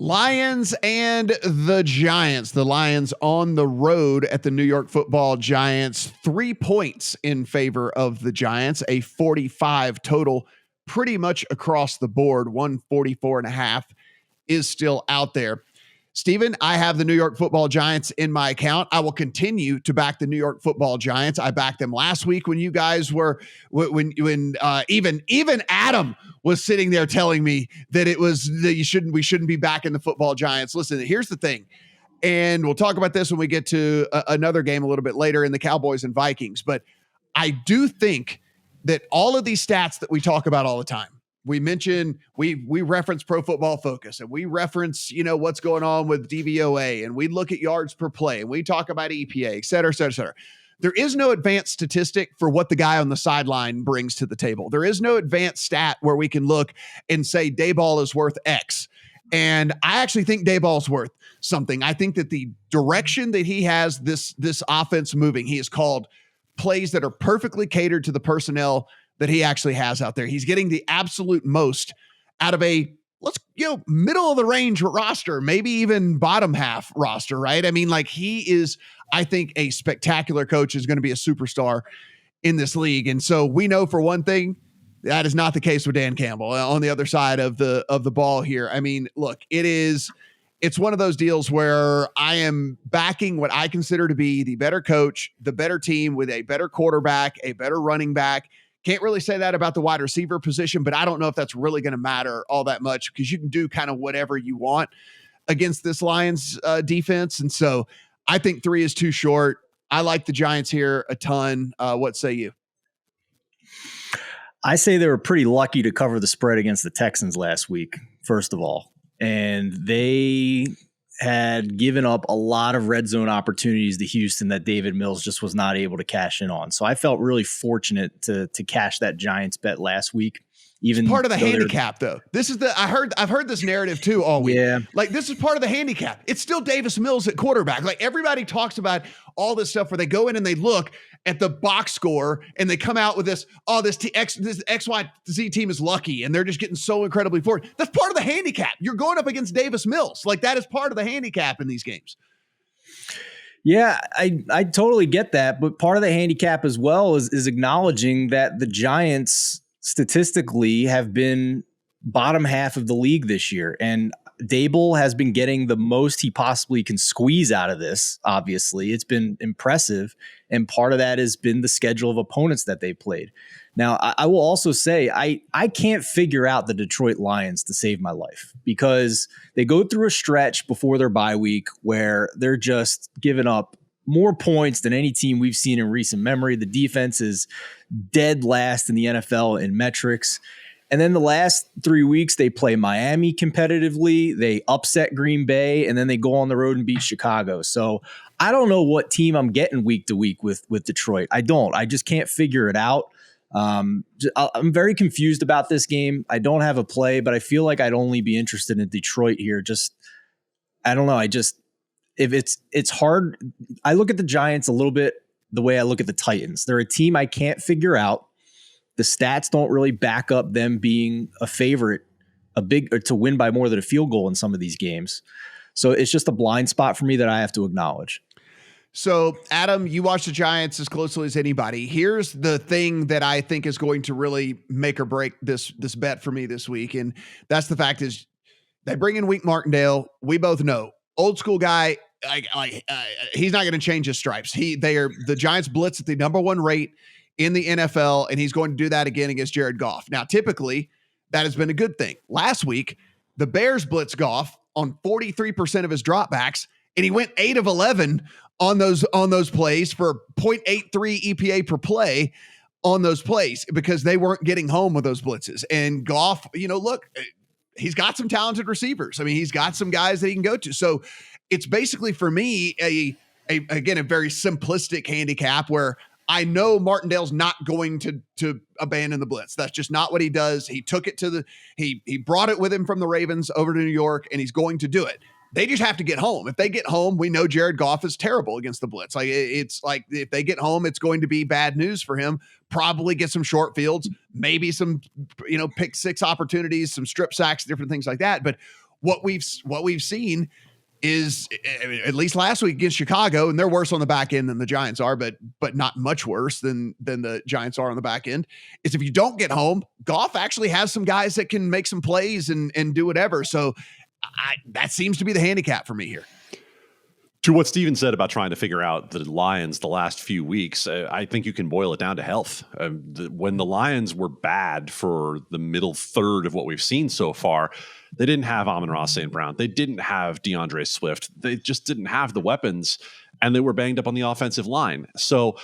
Lions and the Giants. The Lions on the road at the New York Football Giants. 3 points in favor of the Giants, a 45 total pretty much across the board. 144.5 is still out there. Steven, I have the New York Football Giants in my account. I will continue to back the New York Football Giants. I backed them last week when you guys were when even Adam was sitting there telling me that we shouldn't be backing the Football Giants. Listen, here's the thing, and we'll talk about this when we get to another game a little bit later in the Cowboys and Vikings. But I do think that all of these stats that we talk about all the time, we mention, we reference Pro Football Focus, and we reference, what's going on with DVOA, and we look at yards per play, and we talk about EPA, et cetera, et cetera, et cetera. There is no advanced statistic for what the guy on the sideline brings to the table. There is no advanced stat where we can look and say Dayball is worth X. And I actually think Dayball's worth something. I think that the direction that he has this offense moving, he has called plays that are perfectly catered to the personnel that he actually has out there. He's getting the absolute most out of a middle of the range roster, maybe even bottom half roster, right? I mean, he is, I think, a spectacular coach, is going to be a superstar in this league. And so we know for one thing, that is not the case with Dan Campbell on the other side of the ball here. I mean, look, it's one of those deals where I am backing what I consider to be the better coach, the better team with a better quarterback, a better running back. Can't really say that about the wide receiver position, but I don't know if that's really going to matter all that much, because you can do kind of whatever you want against this Lions defense. And so I think 3 is too short. I like the Giants here a ton. What say you? I say they were pretty lucky to cover the spread against the Texans last week, first of all. And they had given up a lot of red zone opportunities to Houston that David Mills just was not able to cash in on. So I felt really fortunate to cash that Giants bet last week. Even it's part of the handicap, though. This is I've heard this narrative too all week. Yeah. This is part of the handicap. It's still Davis Mills at quarterback. Everybody talks about all this stuff where they go in and they look at the box score and they come out with this XYZ team is lucky and they're just getting so incredibly forward. That's part of the handicap. You're going up against Davis Mills. That is part of the handicap in these games. Yeah, I totally get that. But part of the handicap as well is acknowledging that the Giants statistically have been bottom half of the league this year. And Dable has been getting the most he possibly can squeeze out of this. Obviously, it's been impressive. And part of that has been the schedule of opponents that they played. Now, I will also say I can't figure out the Detroit Lions to save my life, because they go through a stretch before their bye week where they're just giving up more points than any team we've seen in recent memory. The defense is dead last in the NFL in metrics. And then the last 3 weeks, they play Miami competitively. They upset Green Bay, and then they go on the road and beat Chicago. So I don't know what team I'm getting week to week with Detroit. I just can't figure it out. I'm very confused about this game. I don't have a play, but I feel like I'd only be interested in Detroit here. I don't know. If it's hard. I look at the Giants a little bit the way I look at the Titans. They're a team I can't figure out. The stats don't really back up them being a favorite, to win by more than a field goal in some of these games. So it's just a blind spot for me that I have to acknowledge. So, Adam, you watch the Giants as closely as anybody. Here's the thing that I think is going to really make or break this bet for me this week, and that's the fact is they bring in Wink Martindale. We both know, old school guy. He's not going to change his stripes. The Giants blitz at the number 1 rate in the NFL, and he's going to do that again against Jared Goff. Now, typically, that has been a good thing. Last week, the Bears blitz Goff on 43% of his dropbacks, and he went 8 of 11 on those plays for 0.83 EPA per play on those plays, because they weren't getting home with those blitzes. And Goff, look, he's got some talented receivers. I mean, he's got some guys that he can go to. So it's basically, for me, a very simplistic handicap where I know Martindale's not going to abandon the blitz. That's just not what he does. He took it he brought it with him from the Ravens over to New York, and he's going to do it. They just have to get home. If they get home, we know Jared Goff is terrible against the blitz. It's like if they get home, it's going to be bad news for him. Probably get some short fields, maybe some, pick six opportunities, some strip sacks, different things like that. But what we've seen is, at least last week against Chicago, and they're worse on the back end than the Giants are, but not much worse than the Giants are on the back end, is if you don't get home, Goff actually has some guys that can make some plays and do whatever. So that seems to be the handicap for me here. To what Steven said about trying to figure out the Lions the last few weeks, I think you can boil it down to health. When the Lions were bad for the middle third of what we've seen so far, they didn't have Amon-Ra St. Brown. They didn't have DeAndre Swift. They just didn't have the weapons, and they were banged up on the offensive line. So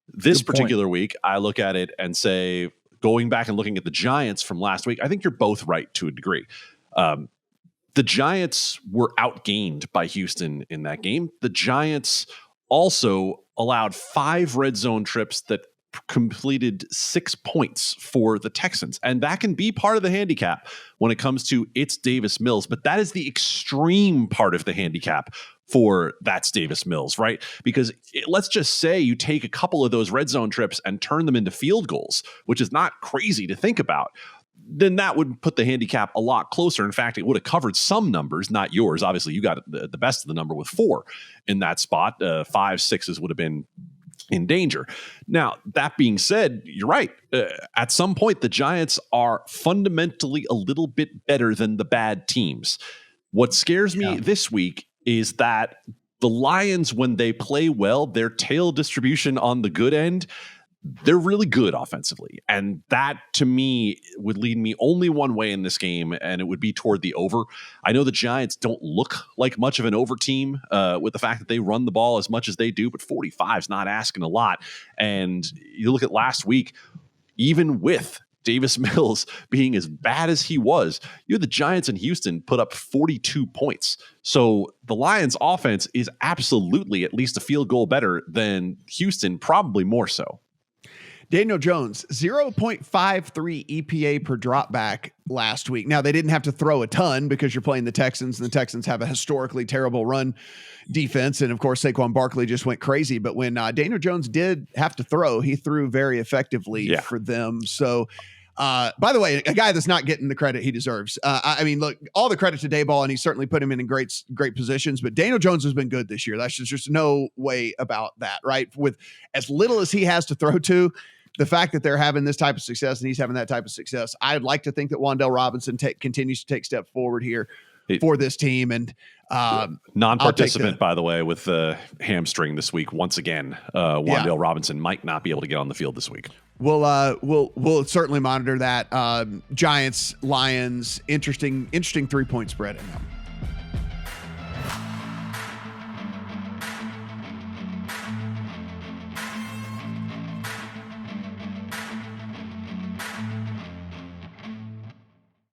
this particular week, I look at it and say, going back and looking at the Giants from last week, I think you're both right to a degree. The Giants were outgained by Houston in that game. The Giants also allowed 5 red zone trips that completed 6 points for the Texans. And that can be part of the handicap when it comes to it's Davis Mills. But that is the extreme part of the handicap for that's Davis Mills, right? Because let's just say you take a couple of those red zone trips and turn them into field goals, which is not crazy to think about. Then that would put the handicap a lot closer. In fact, it would have covered some numbers, not yours. Obviously, you got the best of the number with 4 in that spot. 5, 6s would have been in danger. Now, that being said, you're right. At some point, the Giants are fundamentally a little bit better than the bad teams. What scares me this week is that the Lions, when they play well, their tail distribution on the good end, they're really good offensively. And that, to me, would lead me only one way in this game, and it would be toward the over. I know the Giants don't look like much of an over team with the fact that they run the ball as much as they do, but 45 is not asking a lot. And you look at last week, even with Davis Mills being as bad as he was, you had the Giants in Houston put up 42 points. So the Lions offense is absolutely at least a field goal better than Houston, probably more so. Daniel Jones, 0.53 EPA per drop back last week. Now, they didn't have to throw a ton because you're playing the Texans, and the Texans have a historically terrible run defense. And, of course, Saquon Barkley just went crazy. But when Daniel Jones did have to throw, he threw very effectively for them. So, by the way, a guy that's not getting the credit he deserves. I mean, look, all the credit to Dayball, and he certainly put him in great positions, but Daniel Jones has been good this year. That's just no way about that, right? With as little as he has to throw to, the fact that they're having this type of success and he's having that type of success, I'd like to think that Wan'Dale Robinson continues to take step forward here for this team. And non-participant, by the way, with the hamstring this week. Once again, Wan'Dale Robinson might not be able to get on the field this week. We'll certainly monitor that. Giants, Lions, interesting 3-point spread in them.